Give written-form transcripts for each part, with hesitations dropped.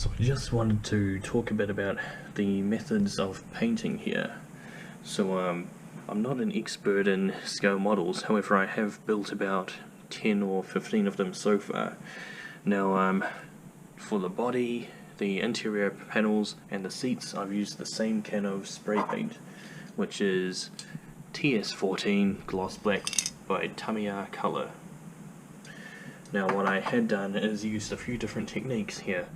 So I just wanted to talk a bit about the methods of painting here. So I'm not an expert in scale models, however I have built about 10 or 15 of them so far. Now for the body, the interior panels and the seats, I've used the same can of spray paint, which is TS14 Gloss Black by Tamiya Color. Now what I had done is used a few different techniques here.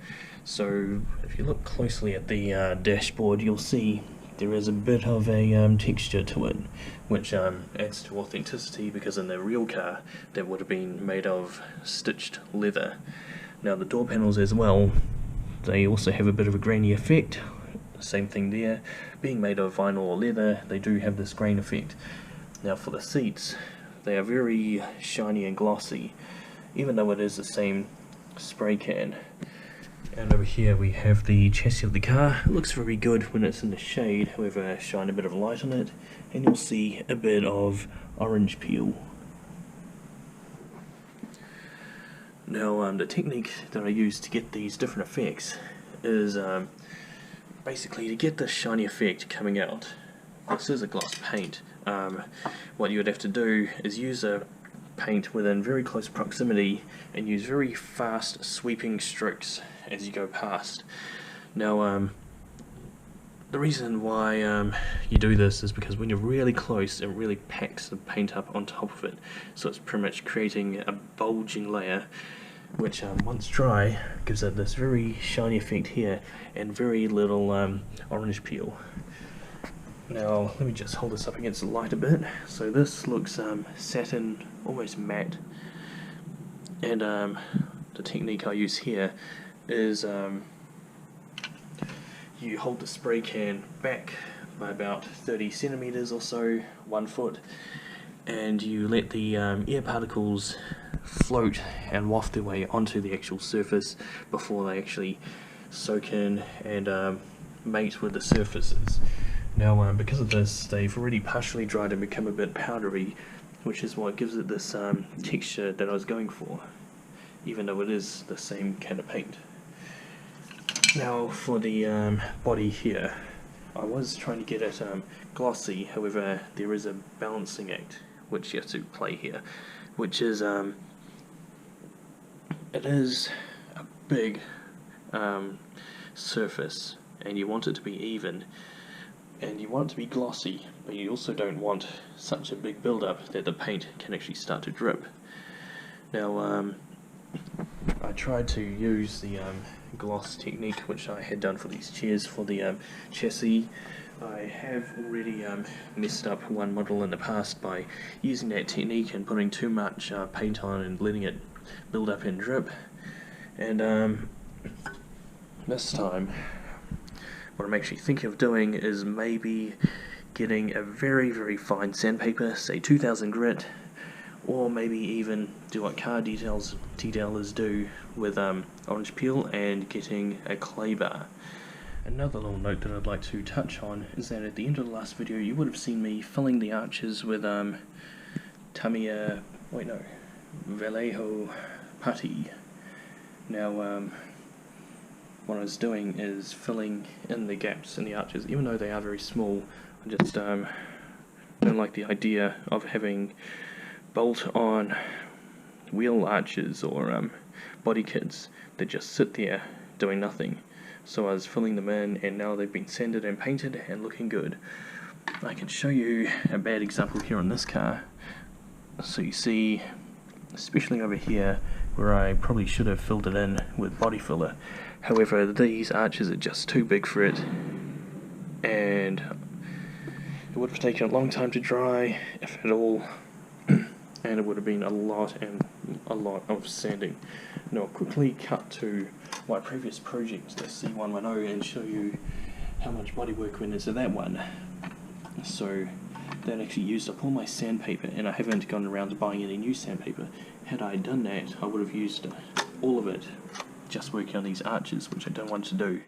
So if you look closely at the dashboard, you'll see there is a bit of a texture to it, which adds to authenticity, because in the real car that would have been made of stitched leather. Now the door panels as well, they also have a bit of a grainy effect. Same thing there, being made of vinyl or leather, they do have this grain effect. Now for the seats, they are very shiny and glossy, even though it is the same spray can. And over here we have the chassis of the car. It looks very good when it's in the shade, however shine a bit of light on it and you'll see a bit of orange peel. Now the technique that I use to get these different effects is basically to get this shiny effect coming out. This is a gloss paint. What you would have to do is use a paint within very close proximity and use very fast sweeping strokes as you go past. Now the reason why you do this is because when you're really close, it really packs the paint up on top of it, so it's pretty much creating a bulging layer, which once dry gives it this very shiny effect here and very little orange peel. Now let me just hold this up against the light a bit. So this looks satin, almost matte, and the technique I use here is you hold the spray can back by about 30 centimeters or so, 1 foot, and you let the air particles float and waft their way onto the actual surface before they actually soak in and mate with the surfaces. Now because of this, they've already partially dried and become a bit powdery, which is what gives it this texture that I was going for, even though it is the same kind of paint. Now for the body here, I was trying to get it glossy, however there is a balancing act which you have to play here, which is it is a big surface and you want it to be even and you want it to be glossy, but you also don't want such a big build-up that the paint can actually start to drip. Now I tried to use the gloss technique which I had done for these chairs for the chassis. I have already messed up one model in the past by using that technique and putting too much paint on and letting it build up and drip. And this time what I'm actually thinking of doing is maybe getting a very fine sandpaper, say 2000 grit, or maybe even do what car detailers do with orange peel and getting a clay bar. Another little note that I'd like to touch on is that at the end of the last video you would have seen me filling the arches with Vallejo putty. Now what I was doing is filling in the gaps in the arches, even though they are very small. I just don't like the idea of having bolt-on wheel arches or body kits that just sit there doing nothing. So I was filling them in and now they've been sanded and painted and looking good. I can show you a bad example here on this car. So you see, especially over here where I probably should have filled it in with body filler. However, these arches are just too big for it and it would have taken a long time to dry, if at all, and it would have been a lot of sanding. Now I'll quickly cut to my previous project, the C110, and show you how much bodywork went into that one. So that actually used up all my sandpaper, and I haven't gone around buying any new sandpaper. Had I done that, I would have used all of it just working on these arches, which I don't want to do.